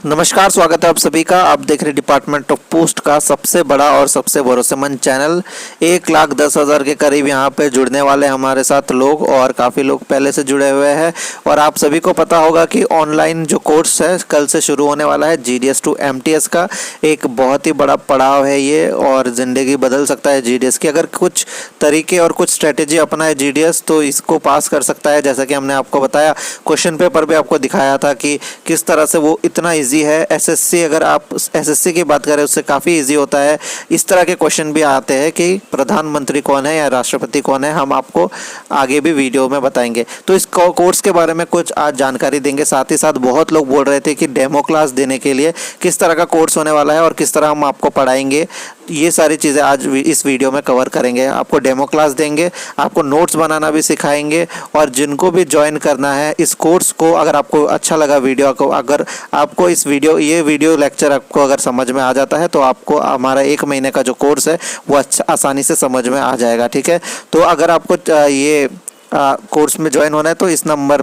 नमस्कार, स्वागत है आप सभी का। आप देख रहे डिपार्टमेंट ऑफ पोस्ट का सबसे बड़ा और सबसे भरोसेमंद चैनल। 1,10,000 के करीब यहाँ पे जुड़ने वाले हमारे साथ लोग, और काफ़ी लोग पहले से जुड़े हुए हैं। और आप सभी को पता होगा कि ऑनलाइन जो कोर्स है कल से शुरू होने वाला है, GDS to MTS का एक बहुत ही बड़ा पड़ाव है ये, और ज़िंदगी बदल सकता है GDS की। अगर कुछ तरीके और कुछ स्ट्रेटेजी अपनाए GDS तो इसको पास कर सकता है। जैसा कि हमने आपको बताया, क्वेश्चन पेपर भी आपको दिखाया था कि किस तरह से वो इतना ईजी है। SSC, अगर आप SSC की बात करें उससे काफ़ी इजी होता है। इस तरह के क्वेश्चन भी आते हैं कि प्रधानमंत्री कौन है या राष्ट्रपति कौन है, हम आपको आगे भी वीडियो में बताएंगे। तो इस कोर्स के बारे में कुछ आज जानकारी देंगे। साथ ही साथ बहुत लोग बोल रहे थे कि डेमो क्लास देने के लिए किस तरह का कोर्स होने वाला है और किस तरह हम आपको पढ़ाएंगे, ये सारी चीज़ें आज इस वीडियो में कवर करेंगे। आपको डेमो क्लास देंगे, आपको नोट्स बनाना भी सिखाएंगे। और जिनको भी ज्वाइन करना है इस कोर्स को, अगर आपको अच्छा लगा वीडियो को, अगर आपको ये वीडियो लेक्चर आपको अगर समझ में आ जाता है तो आपको हमारा 1 महीने का जो कोर्स है वो आसानी से समझ में आ जाएगा। ठीक है, तो अगर आपको ये कोर्स में ज्वाइन होना है तो इस नंबर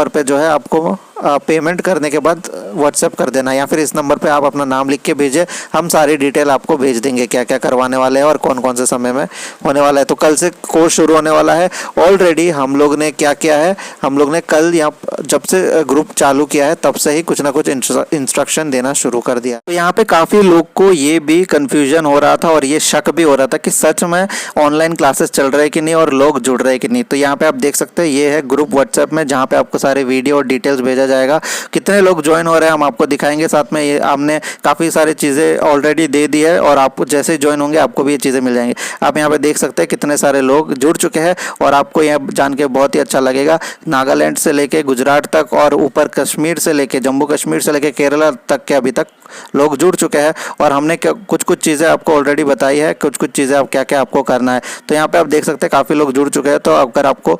पे जो है आपको पेमेंट करने के बाद व्हाट्सएप कर देना, या फिर इस नंबर पे आप अपना नाम लिख के भेजें। हम सारी डिटेल आपको भेज देंगे, क्या क्या करवाने वाले हैं और कौन कौन से समय में होने वाला है। तो कल से कोर्स शुरू होने वाला है। ऑलरेडी हम लोग ने क्या किया है, हम लोग ने कल यहाँ जब से ग्रुप चालू किया है तब से ही कुछ ना कुछ इंस्ट्रक्शन देना शुरू कर दिया। तो यहाँ पे काफ़ी लोग को ये भी कन्फ्यूजन हो रहा था और ये शक भी हो रहा था कि सच में ऑनलाइन क्लासेस चल रहे कि नहीं और लोग जुड़ रहे कि नहीं। तो यहाँ पे आप देख सकते हैं, ये है ग्रुप व्हाट्सएप में जहाँ पे आपको सारे वीडियो और डिटेल्स भेजा जाएगा। कितने लोग ज्वाइन हो रहे हैं हम आपको दिखाएंगे। साथ में ये हमने काफ़ी सारी चीज़ें ऑलरेडी दे दी है और आप जैसे ज्वाइन होंगे आपको भी ये चीज़ें मिल जाएंगी। आप यहाँ पे देख सकते हैं कितने सारे लोग जुड़ चुके हैं और आपको यह जान के बहुत ही अच्छा लगेगा। नागालैंड से लेके गुजरात तक और ऊपर कश्मीर से लेके जम्मू कश्मीर से लेके केरला तक के अभी तक लोग जुड़ चुके हैं। और हमने कुछ चीज़ें आपको ऑलरेडी बताई है, कुछ चीज़ें आप क्या क्या आपको करना है। तो यहाँ पे आप देख सकते हैं काफ़ी लोग जुड़ चुके हैं। तो अगर आपको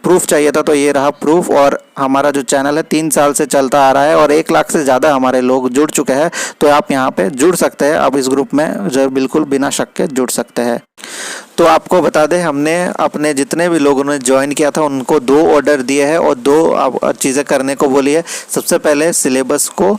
प्रूफ चाहिए था तो ये रहा प्रूफ। और हमारा जो चैनल है 3 साल से चलता आ रहा है और 1 लाख से ज़्यादा हमारे लोग जुड़ चुके हैं। तो आप यहाँ पे जुड़ सकते हैं, आप इस ग्रुप में जरूर बिल्कुल बिना शक के जुड़ सकते हैं। तो आपको बता दें, हमने अपने जितने भी लोगों ने ज्वाइन किया था उनको 2 ऑर्डर दिए हैं और 2 चीज़ें करने को बोली है। सबसे पहले सिलेबस को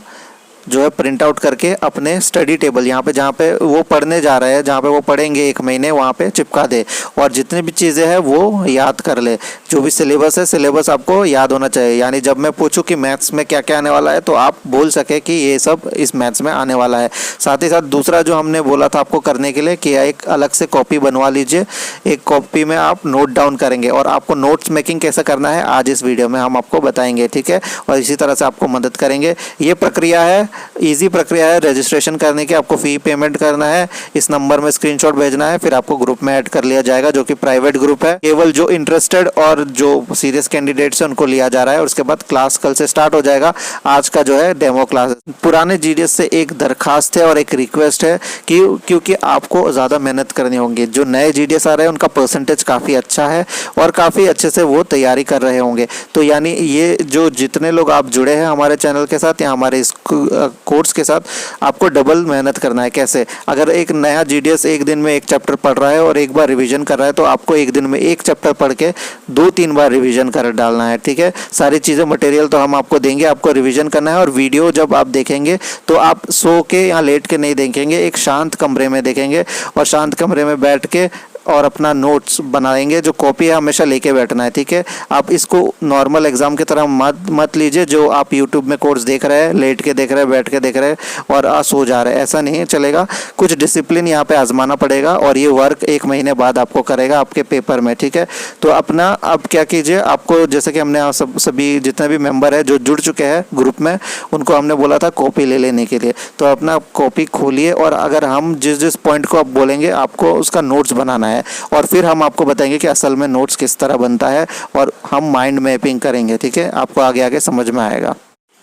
जो है प्रिंट आउट करके अपने स्टडी टेबल यहाँ पे जहाँ पे वो पढ़ने जा रहे हैं, जहाँ पे वो पढ़ेंगे 1 महीने, वहाँ पे चिपका दे। और जितनी भी चीज़ें हैं वो याद कर ले। जो भी सिलेबस है, सिलेबस आपको याद होना चाहिए। यानी जब मैं पूछूं कि मैथ्स में क्या क्या आने वाला है तो आप बोल सके कि ये सब इस मैथ्स में आने वाला है। साथ ही साथ दूसरा जो हमने बोला था आपको करने के लिए कि एक अलग से कॉपी बनवा लीजिए। एक कॉपी में आप नोट डाउन करेंगे और आपको नोट्स मेकिंग कैसे करना है आज इस वीडियो में हम आपको बताएंगे। ठीक है, और इसी तरह से आपको मदद करेंगे। ये प्रक्रिया है, इजी प्रक्रिया है रजिस्ट्रेशन करने की। आपको फ़ी पेमेंट करना है, इस नंबर में स्क्रीनशॉट भेजना है, फिर आपको ग्रुप में ऐड कर लिया जाएगा जो कि प्राइवेट ग्रुप है। केवल जो इंटरेस्टेड और जो सीरियस कैंडिडेट्स हैं उनको लिया जा रहा है। और उसके बाद क्लास कल से स्टार्ट हो जाएगा। आज का जो है डेमो क्लास। पुराने GDS से एक दरखास्त है और एक रिक्वेस्ट है कि क्योंकि आपको ज़्यादा मेहनत करनी होंगी। जो नए GDS आ रहे हैं उनका परसेंटेज काफ़ी अच्छा है और काफ़ी अच्छे से वो तैयारी कर रहे होंगे। तो यानी ये जो जितने लोग आप जुड़े हैं हमारे चैनल के साथ या हमारे इस कोर्स के साथ, आपको डबल मेहनत करना है। कैसे? अगर एक नया GDS एक दिन में 1 चैप्टर पढ़ रहा है और एक बार रिवीजन कर रहा है तो आपको एक दिन में 1 चैप्टर पढ़ के 2-3 बार रिवीजन कर डालना है। ठीक है, सारी चीज़ें मटेरियल तो हम आपको देंगे, आपको रिवीजन करना है। और वीडियो जब आप देखेंगे तो आप सो के या लेट के नहीं देखेंगे, एक शांत कमरे में देखेंगे और शांत कमरे में बैठ के और अपना नोट्स बनाएंगे। जो कॉपी है हमेशा लेके बैठना है। ठीक है, आप इसको नॉर्मल एग्जाम की तरह मत लीजिए जो आप यूट्यूब में कोर्स देख रहे हैं, लेट के देख रहे हैं, बैठ के देख रहे हैं और सो जा रहे हैं, ऐसा नहीं चलेगा। कुछ डिसिप्लिन यहाँ पे आजमाना पड़ेगा और ये वर्क 1 महीने बाद आपको करेगा आपके पेपर में। ठीक है, तो अपना अब क्या कीजिए, आपको जैसे कि हमने सभी जितने भी मेंबर है जो जुड़ चुके हैं ग्रुप में उनको हमने बोला था कॉपी ले लेने के लिए। तो अपना कॉपी खोलिए और अगर हम जिस पॉइंट को आप बोलेंगे आपको उसका नोट्स बनाना है और फिर हम आपको बताएंगे कि असल में नोट्स किस तरह बनता है और हम माइंड मैपिंग करेंगे। ठीक है, आपको आगे आगे समझ में आएगा।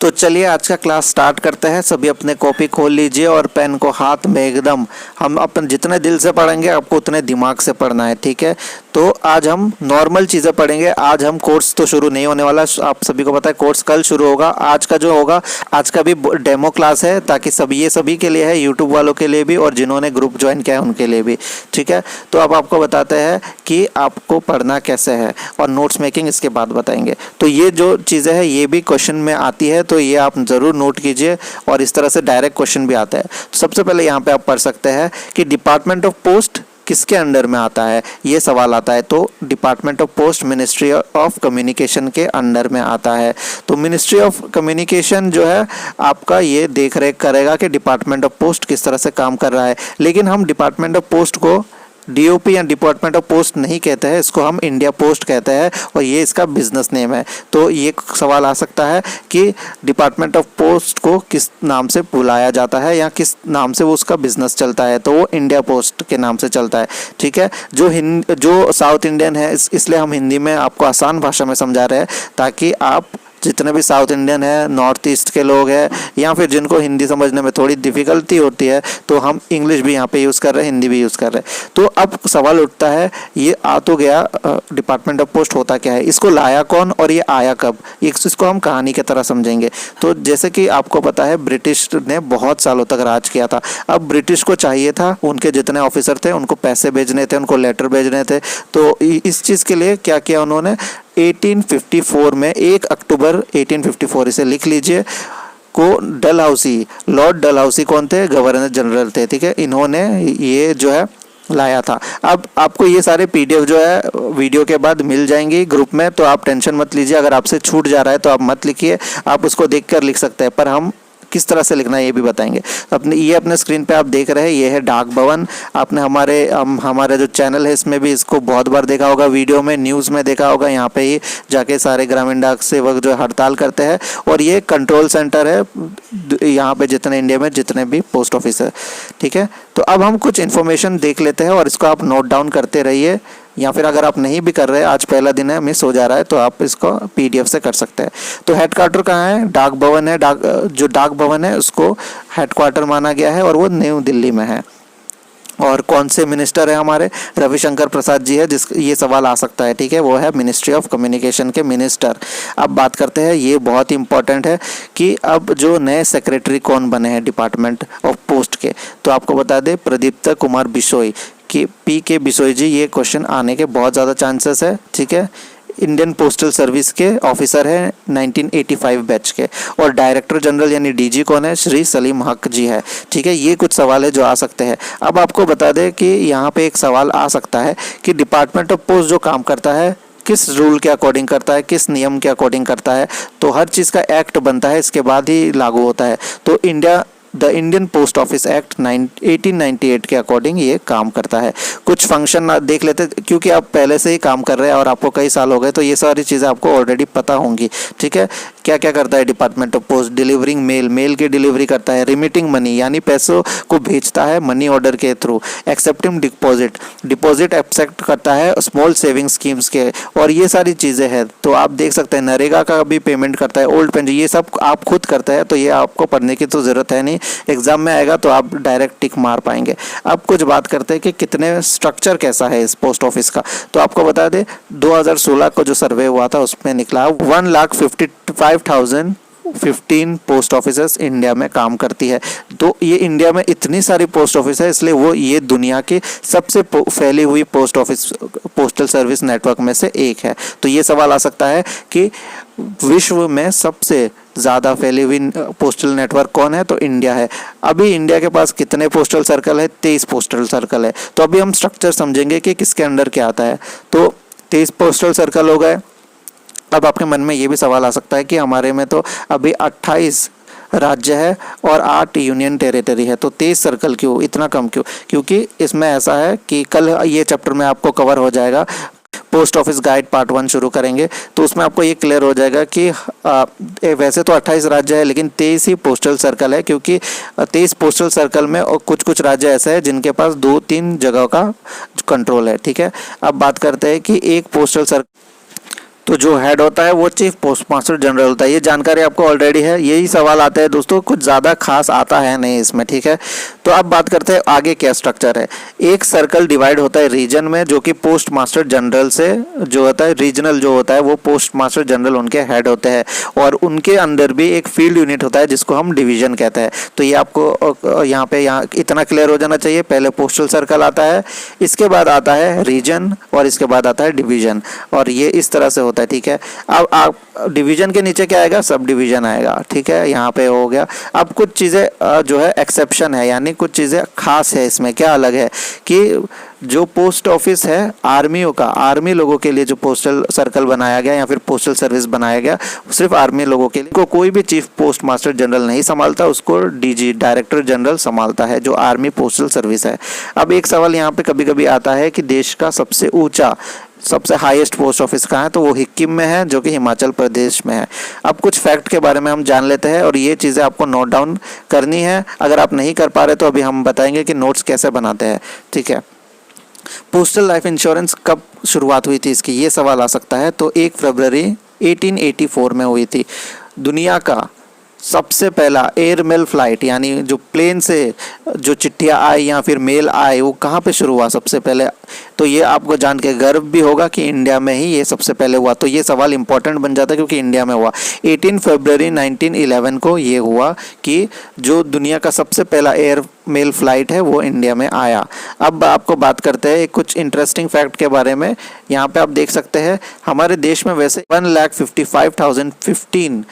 तो चलिए आज का क्लास स्टार्ट करते हैं। सभी अपने कॉपी खोल लीजिए और पेन को हाथ में एकदम, हम अपन जितने दिल से पढ़ेंगे आपको उतने दिमाग से पढ़ना है। ठीक है, तो आज हम नॉर्मल चीज़ें पढ़ेंगे। आज हम कोर्स तो शुरू नहीं होने वाला, आप सभी को पता है कोर्स कल शुरू होगा। आज का जो होगा, आज का भी डेमो क्लास है, ताकि सभी के लिए है, यूट्यूब वालों के लिए भी और जिन्होंने ग्रुप ज्वाइन किया है उनके लिए भी, ठीक है। तो अब आपको बताते हैं कि आपको पढ़ना कैसे है और नोट्स मेकिंग इसके बाद बताएंगे। तो ये जो चीज़ें हैं ये भी क्वेश्चन में आती है, तो ये आप ज़रूर नोट कीजिए और इस तरह से डायरेक्ट क्वेश्चन भी आता है। तो सबसे पहले यहाँ पे आप पढ़ सकते हैं कि डिपार्टमेंट ऑफ पोस्ट किसके अंडर में आता है, ये सवाल आता है। तो department of post ministry of communication के अंडर में आता है। तो मिनिस्ट्री ऑफ कम्युनिकेशन जो है आपका ये देख रेख करेगा कि डिपार्टमेंट ऑफ पोस्ट किस तरह से काम कर रहा है। लेकिन हम डिपार्टमेंट ऑफ पोस्ट को डीओपी या डिपार्टमेंट ऑफ पोस्ट नहीं कहते हैं, इसको हम इंडिया पोस्ट कहते हैं और ये इसका बिजनेस नेम है। तो ये सवाल आ सकता है कि डिपार्टमेंट ऑफ पोस्ट को किस नाम से बुलाया जाता है या किस नाम से वो उसका बिजनेस चलता है, तो वो इंडिया पोस्ट के नाम से चलता है, ठीक है। जो साउथ इंडियन है इसलिए हम हिंदी में आपको आसान भाषा में समझा रहे हैं, ताकि आप जितने भी साउथ इंडियन है, नॉर्थ ईस्ट के लोग हैं या फिर जिनको हिंदी समझने में थोड़ी डिफ़िकल्टी होती है, तो हम इंग्लिश भी यहाँ पे यूज़ कर रहे हैं, हिंदी भी यूज़ कर रहे हैं। तो अब सवाल उठता है, ये आ तो गया डिपार्टमेंट ऑफ पोस्ट होता क्या है, इसको लाया कौन और ये आया कब, इसको हम कहानी की तरह समझेंगे। तो जैसे कि आपको पता है ब्रिटिश ने बहुत सालों तक राज किया था। अब ब्रिटिश को चाहिए था, उनके जितने ऑफिसर थे उनको पैसे भेजने थे, उनको लेटर भेजने थे। तो इस चीज़ के लिए क्या किया उन्होंने, 1854 में 1 अक्टूबर 1854, इसे लिख लीजिए, को डलहौसी, लॉर्ड डलहौसी कौन थे, गवर्नर जनरल थे, ठीक है। इन्होंने ये जो है लाया था। अब आपको ये सारे पीडीएफ जो है वीडियो के बाद मिल जाएंगी ग्रुप में, तो आप टेंशन मत लीजिए। अगर आपसे छूट जा रहा है तो आप मत लिखिए, आप उसको देखकर लिख सकते हैं, पर हम किस तरह से लिखना है ये भी बताएंगे। अपने स्क्रीन पे आप देख रहे हैं, ये है डाक भवन। आपने हमारे जो चैनल है इसमें भी इसको बहुत बार देखा होगा, वीडियो में, न्यूज़ में देखा होगा। यहाँ पे ही जाके सारे ग्रामीण डाक सेवक जो हड़ताल करते हैं, और ये कंट्रोल सेंटर है यहाँ पे जितने इंडिया में जितने भी पोस्ट ऑफिस है, ठीक है। तो अब हम कुछ इन्फॉर्मेशन देख लेते हैं और इसको आप नोट डाउन करते रहिए, या फिर अगर आप नहीं भी कर रहे, आज पहला दिन है, मिस हो जा रहा है, तो आप इसको पीडीएफ से कर सकते हैं। तो हेडक्वार्टर कहाँ है, डाक भवन है। जो डाक भवन है उसको हेडक्वार्टर माना गया है और वो न्यू दिल्ली में है। और कौन से मिनिस्टर है हमारे, रविशंकर प्रसाद जी है, ये सवाल आ सकता है, ठीक है। वो है मिनिस्ट्री ऑफ कम्युनिकेशन के मिनिस्टर। अब बात करते हैं, ये बहुत ही इंपॉर्टेंट है कि अब जो नए सेक्रेटरी कौन बने हैं डिपार्टमेंट ऑफ पोस्ट के, तो आपको बता दें प्रदीप्त कुमार बिशोई कि PK बिशोई जी, ये क्वेश्चन आने के बहुत ज़्यादा चांसेस है, ठीक है। इंडियन पोस्टल सर्विस के ऑफिसर हैं 1985 बैच के। और डायरेक्टर जनरल यानी DG कौन है, श्री सलीम हक जी है, ठीक है। ये कुछ सवाल है जो आ सकते हैं। अब आपको बता दें कि यहाँ पे एक सवाल आ सकता है कि डिपार्टमेंट ऑफ पोस्ट जो काम करता है किस रूल के अकॉर्डिंग करता है, किस नियम के अकॉर्डिंग करता है। तो हर चीज़ का एक्ट बनता है, इसके बाद ही लागू होता है। तो the Indian post office act 1898 के अकॉर्डिंग ये काम करता है। कुछ फंक्शन देख लेते, क्योंकि आप पहले से ही काम कर रहे हैं और आपको कई साल हो गए, तो ये सारी चीज़ें आपको ऑलरेडी पता होंगी, ठीक है। क्या क्या करता है department of post, delivering mail की डिलीवरी करता है, रिमिटिंग मनी यानी पैसों को भेजता है मनी ऑर्डर के थ्रू, एक्सेप्टिंग डिपॉजिट एक्सेप्ट करता है स्मॉल सेविंग स्कीम्स के, और ये सारी चीज़ें हैं। तो आप देख सकते हैं नरेगा का भी पेमेंट करता है, ओल्ड पेंशन, ये सब आप खुद करते हैं, तो ये आपको पढ़ने की तो ज़रूरत है नहीं, एग्जाम में आएगा तो आप डायरेक्ट टिक मार पाएंगे। अब कुछ बात करते हैं कि कितने स्ट्रक्चर कैसा है इस पोस्ट ऑफिस का। तो आपको बता दें 2016 को जो सर्वे हुआ था उसमें निकला 1,55,015 पोस्ट ऑफिसेस इंडिया में काम करती है। तो ये इंडिया में इतनी सारी पोस्ट ऑफिस है, इसलिए वो ये दुनिया की सबसे फैली हुई पोस्टल सर्विस नेटवर्क में से एक है। तो ये सवाल आ सकता है कि विश्व में सबसे ज़्यादा फैली हुई पोस्टल नेटवर्क कौन है, तो इंडिया है। अभी इंडिया के पास कितने पोस्टल सर्कल है, 23 पोस्टल सर्कल है। तो अभी हम स्ट्रक्चर समझेंगे कि किसके अंडर क्या आता है। तो 23 पोस्टल सर्कल हो गए। अब आपके मन में ये भी सवाल आ सकता है कि हमारे में तो अभी 28 राज्य है और 8 यूनियन टेरिटरी है, तो 23 सर्कल क्यों, इतना कम क्यों। क्योंकि इसमें ऐसा है कि कल ये चैप्टर में आपको कवर हो जाएगा, पोस्ट ऑफिस गाइड पार्ट 1 शुरू करेंगे, तो उसमें आपको ये क्लियर हो जाएगा कि वैसे तो 28 राज्य है लेकिन 23 ही पोस्टल सर्कल है, क्योंकि 23 पोस्टल सर्कल में और कुछ राज्य ऐसे हैं जिनके पास 2-3 जगह का कंट्रोल है, ठीक है। अब बात करते हैं कि एक पोस्टल सर्कल, तो जो हेड होता है वो चीफ पोस्टमास्टर जनरल होता है। ये जानकारी आपको ऑलरेडी है। यही सवाल आता है दोस्तों, कुछ ज़्यादा खास आता है नहीं इसमें, ठीक है। तो तो अब बात करते हैं आगे क्या स्ट्रक्चर है। एक सर्कल डिवाइड होता है रीजन में, जो कि पोस्ट मास्टर जनरल से जो होता है, रीजनल जो होता है वो पोस्ट मास्टर जनरल उनके हेड होते हैं, और उनके अंदर भी एक फील्ड यूनिट होता है जिसको हम डिवीजन कहते हैं। तो ये आपको यहाँ इतना क्लियर हो जाना चाहिए। पहले पोस्टल सर्कल आता है, इसके बाद आता है रीजन, और इसके बाद आता है डिवीजन, और ये इस तरह से होता है। ठीक है, अब आप डिवीजन के नीचे क्या आएगा, सब डिवीजन आएगा। ठीक है, यहाँ पे हो गया। अब कुछ चीज़ें जो है एक्सेप्शन है, यानी कुछ चीज़ें खास है। इसमें क्या अलग है कि जो पोस्ट ऑफिस है आर्मियों का, आर्मी लोगों के लिए जो पोस्टल सर्कल बनाया गया या फिर पोस्टल सर्विस बनाया गया, सिर्फ आर्मी लोगों के लिए, को कोई भी चीफ पोस्ट मास्टर जनरल नहीं संभालता, उसको डीजी डायरेक्टर जनरल संभालता है, जो आर्मी पोस्टल सर्विस है। अब एक सवाल यहाँ पे कभी कभी आता है कि देश का सबसे ऊंचा, सबसे हाईएस्ट पोस्ट ऑफिस कहाँ है, तो वो सिक्किम में है, जो कि हिमाचल प्रदेश में है। अब कुछ फैक्ट के बारे में हम जान लेते हैं, और ये चीज़ें आपको नोट डाउन करनी है। अगर आप नहीं कर पा रहे तो अभी हम बताएंगे कि नोट्स कैसे बनाते हैं। ठीक है, पोस्टल लाइफ इंश्योरेंस कब शुरुआत हुई थी, इसकी ये सवाल आ सकता है। तो 1 फरवरी 1884 में हुई थी। दुनिया का सबसे पहला एयर मेल फ्लाइट, यानी जो प्लेन से जो चिट्ठियाँ आई या फिर मेल आए, वो कहाँ पे शुरू हुआ सबसे पहले, तो ये आपको जान के गर्व भी होगा कि इंडिया में ही ये सबसे पहले हुआ। तो ये सवाल इंपॉर्टेंट बन जाता है क्योंकि इंडिया में हुआ। 18 फरवरी 1911 को ये हुआ कि जो दुनिया का सबसे पहला एयर मेल फ्लाइट है वो इंडिया में आया। अब आपको बात करते हैं कुछ इंटरेस्टिंग फैक्ट के बारे में। यहाँ पे आप देख सकते हैं हमारे देश में वैसे 1,55,015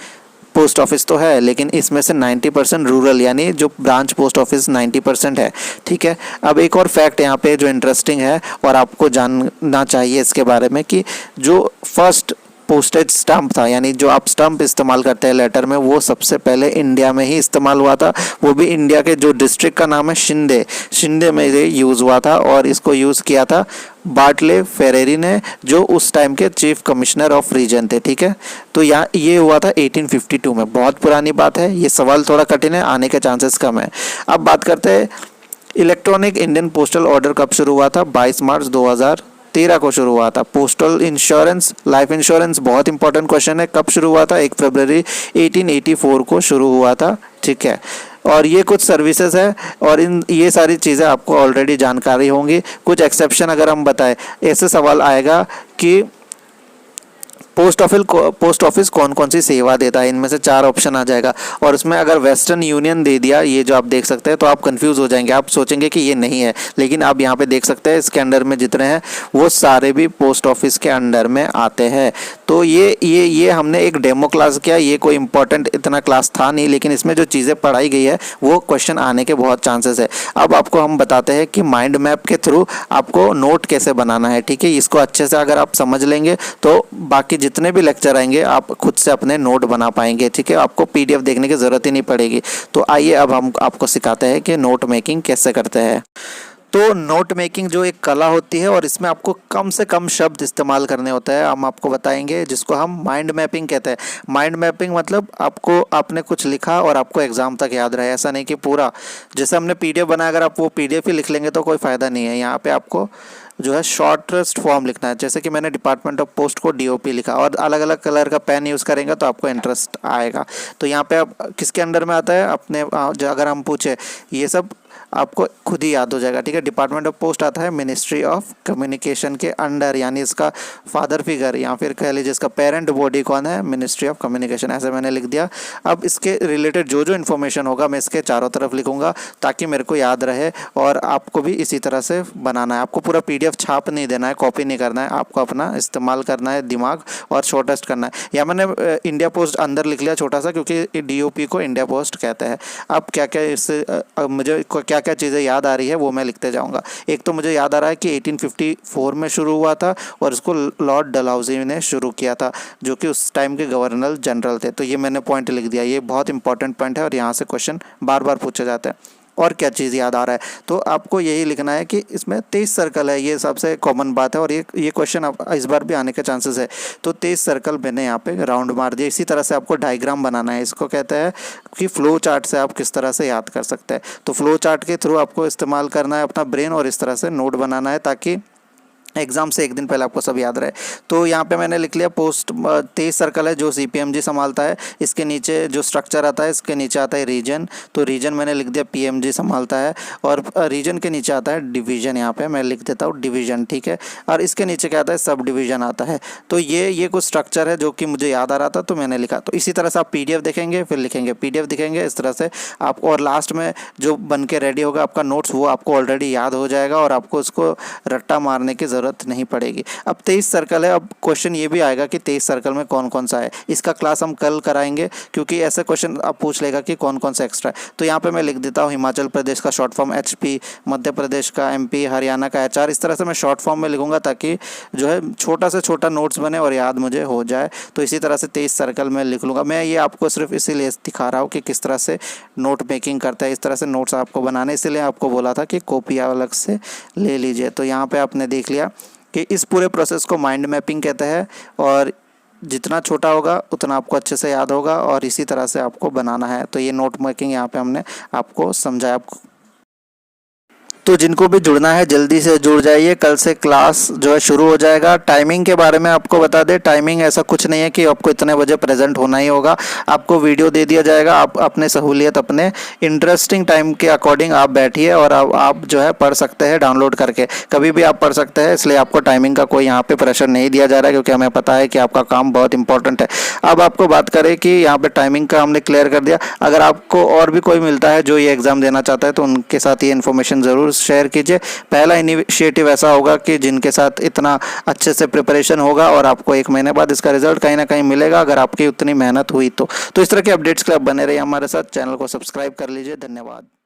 पोस्ट ऑफिस तो है, लेकिन इसमें से 90% रूरल, यानी जो ब्रांच पोस्ट ऑफिस 90% है। ठीक है, अब एक और फैक्ट यहाँ पे जो इंटरेस्टिंग है और आपको जानना चाहिए इसके बारे में, कि जो फर्स्ट पोस्टेज स्टैम्प था, यानी जो आप स्टैम्प इस्तेमाल करते हैं लेटर में, वो सबसे पहले इंडिया में ही इस्तेमाल हुआ था। वो भी इंडिया के जो डिस्ट्रिक्ट का नाम है शिंदे में ये यूज़ हुआ था, और इसको यूज़ किया था बार्टले फेरेरी ने, जो उस टाइम के चीफ कमिश्नर ऑफ रीजन थे। ठीक है, तो यहाँ ये हुआ था 1852 में। बहुत पुरानी बात है, ये सवाल थोड़ा कठिन है, आने के चांसेस कम है। अब बात करते हैं इलेक्ट्रॉनिक इंडियन पोस्टल ऑर्डर कब शुरू हुआ था। 22 मार्च 2013 को शुरू हुआ था। पोस्टल इंश्योरेंस, लाइफ इंश्योरेंस, बहुत इंपॉर्टेंट क्वेश्चन है, कब शुरू हुआ था। 1 फरवरी 1884 को शुरू हुआ था। ठीक है, और ये कुछ सर्विसेज है, और ये सारी चीज़ें आपको ऑलरेडी जानकारी होंगी। कुछ एक्सेप्शन अगर हम बताएं, ऐसे सवाल आएगा कि पोस्ट ऑफिस कौन कौन सी सेवा देता है, इनमें से 4 ऑप्शन आ जाएगा, और उसमें अगर वेस्टर्न यूनियन दे दिया, ये जो आप देख सकते हैं, तो आप कंफ्यूज हो जाएंगे, आप सोचेंगे कि ये नहीं है, लेकिन आप यहाँ पे देख सकते हैं इसके अंडर में जितने हैं वो सारे भी पोस्ट ऑफिस के अंडर में आते हैं। तो ये हमने एक डेमो क्लास किया, ये कोई इंपॉर्टेंट इतना क्लास था नहीं, लेकिन इसमें जो चीज़ें पढ़ाई गई है वो क्वेश्चन आने के बहुत चांसेस है। अब आपको हम बताते हैं कि माइंड मैप के थ्रू आपको नोट कैसे बनाना है। ठीक है, इसको अच्छे से अगर आप समझ लेंगे तो बाकी जितने भी लेक्चर आएंगे आप खुद से अपने नोट बना पाएंगे। ठीक है, आपको पीडीएफ देखने की ज़रूरत ही नहीं पड़ेगी। तो आइए अब हम आपको सिखाते हैं कि नोट मेकिंग कैसे करते हैं। तो नोट मेकिंग जो एक कला होती है, और इसमें आपको कम से कम शब्द इस्तेमाल करने होते हैं, हम आपको बताएंगे, जिसको हम माइंड मैपिंग कहते हैं। माइंड मैपिंग मतलब आपने कुछ लिखा और आपको एग्जाम तक याद रहे, ऐसा नहीं कि पूरा जैसे हमने पीडीएफ बनाया अगर आप वो पीडीएफ ही लिख लेंगे तो कोई फ़ायदा नहीं है। यहाँ पे आपको जो है शॉर्टेस्ट फॉर्म लिखना है, जैसे कि मैंने डिपार्टमेंट ऑफ पोस्ट को डीओपी लिखा, और अलग अलग कलर का पेन यूज़ करेंगे तो आपको इंटरेस्ट आएगा। तो यहाँ पे आप किसके अंडर में आता है, अपने अगर हम पूछे ये सब आपको खुद ही याद हो जाएगा। ठीक है, डिपार्टमेंट ऑफ पोस्ट आता है मिनिस्ट्री ऑफ कम्युनिकेशन के अंडर, यानी इसका फादर फिगर या फिर कह लीजिए इसका पेरेंट बॉडी कौन है, मिनिस्ट्री ऑफ कम्युनिकेशन, ऐसे मैंने लिख दिया। अब इसके रिलेटेड जो इन्फॉर्मेशन होगा मैं इसके चारों तरफ लिखूंगा ताकि मेरे को याद रहे, और आपको भी इसी तरह से बनाना है। आपको पूरा पीडीएफ छाप नहीं देना है, कॉपी नहीं करना है, आपको अपना इस्तेमाल करना है दिमाग, और शॉर्टेस्ट करना है। या मैंने इंडिया पोस्ट अंदर लिख लिया छोटा सा, क्योंकि डीओपी को इंडिया पोस्ट कहते हैं। अब क्या क्या इससे मुझे क्या क्या चीज़ें याद आ रही है वो मैं लिखते जाऊंगा। एक तो मुझे याद आ रहा है कि 1854 में शुरू हुआ था, और इसको लॉर्ड डलहौजी ने शुरू किया था, जो कि उस टाइम के गवर्नर जनरल थे। तो ये मैंने पॉइंट लिख दिया, ये बहुत इंपॉर्टेंट पॉइंट है, और यहाँ से क्वेश्चन बार बार पूछे जाते हैं। और क्या चीज़ याद आ रहा है, तो आपको यही लिखना है कि इसमें 23 सर्कल है, ये सबसे कॉमन बात है, और ये क्वेश्चन इस बार भी आने के चांसेस है। तो 23 सर्कल मैंने यहाँ पे राउंड मार दिया। इसी तरह से आपको डायग्राम बनाना है, इसको कहते हैं कि फ्लो चार्ट से आप किस तरह से याद कर सकते हैं। तो फ्लो चार्ट के थ्रू आपको इस्तेमाल करना है अपना ब्रेन, और इस तरह से नोट बनाना है, ताकि एग्जाम से एक दिन पहले आपको सब याद रहे। तो यहाँ पे मैंने लिख लिया पोस्ट 23 सर्कल है जो CPMG संभालता है। इसके नीचे जो स्ट्रक्चर आता है, इसके नीचे आता है रीजन, तो रीजन मैंने लिख दिया PMG संभालता है। और रीजन के नीचे आता है डिवीजन, यहाँ पे मैं लिख देता हूँ डिवीजन, ठीक है। और इसके नीचे क्या आता है, सब डिवीजन आता है। तो ये कुछ स्ट्रक्चर है जो कि मुझे याद आ रहा था तो मैंने लिखा। तो इसी तरह से आप PDF देखेंगे, फिर लिखेंगे, PDF दिखेंगे, इस तरह से आपको, और लास्ट में जो बन के रेडी होगा आपका नोट्स, वो आपको ऑलरेडी याद हो जाएगा और आपको उसको रट्टा मारने की ज़रूरत नहीं पड़ेगी। अब 23 सर्कल है। अब क्वेश्चन ये भी आएगा कि 23 सर्कल में कौन कौन सा है। इसका क्लास हम कल कराएंगे क्योंकि ऐसे क्वेश्चन अब पूछ लेगा कि कौन कौन सा एक्स्ट्रा है। तो यहाँ पे मैं लिख देता हूँ हिमाचल प्रदेश का short form HP, Madhya Pradesh का MP, हरियाणा का HR। इस तरह से मैं शॉर्ट फॉर्म में लिखूंगा ताकि जो है छोटा से छोटा नोट्स बने और याद मुझे हो जाए। तो इसी तरह से 23 सर्कल में लिख लूँगा। मैं ये आपको सिर्फ इसीलिए दिखा रहा हूँ कि किस तरह से नोट मेकिंग करता है। इस तरह से नोट्स आपको बनाने, इसलिए आपको बोला था कि कॉपी अलग से ले लीजिए। तो यहाँ पे आपने देख लिया कि इस पूरे प्रोसेस को माइंड मैपिंग कहते हैं, और जितना छोटा होगा उतना आपको अच्छे से याद होगा और इसी तरह से आपको बनाना है। तो ये नोट मेकिंग यहाँ पे हमने आपको समझाया। आपको तो जिनको भी जुड़ना है जल्दी से जुड़ जाइए, कल से क्लास जो है शुरू हो जाएगा। टाइमिंग के बारे में आपको बता दें, टाइमिंग ऐसा कुछ नहीं है कि आपको इतने बजे प्रेजेंट होना ही होगा। आपको वीडियो दे दिया जाएगा, आप अपने सहूलियत, अपने इंटरेस्टिंग टाइम के अकॉर्डिंग आप बैठिए और आप जो है पढ़ सकते हैं डाउनलोड करके, कभी भी आप पढ़ सकते हैं। इसलिए आपको टाइमिंग का कोई यहाँ पे प्रेशर नहीं दिया जा रहा है क्योंकि हमें पता है कि आपका काम बहुत इंपॉर्टेंट है। अब आपको बात करें कि यहाँ पे टाइमिंग का हमने क्लियर कर दिया। अगर आपको और भी कोई मिलता है जो ये एग्ज़ाम देना चाहता है तो उनके साथ ये इन्फॉर्मेशन ज़रूर शेयर कीजिए। पहला इनिशिएटिव ऐसा होगा कि जिनके साथ इतना अच्छे से प्रिपरेशन होगा और आपको 1 महीने बाद इसका रिजल्ट कहीं ना कहीं मिलेगा अगर आपकी उतनी मेहनत हुई तो इस तरह के अपडेट्स के लिए आप बने रहिए हमारे साथ। चैनल को सब्सक्राइब कर लीजिए। धन्यवाद।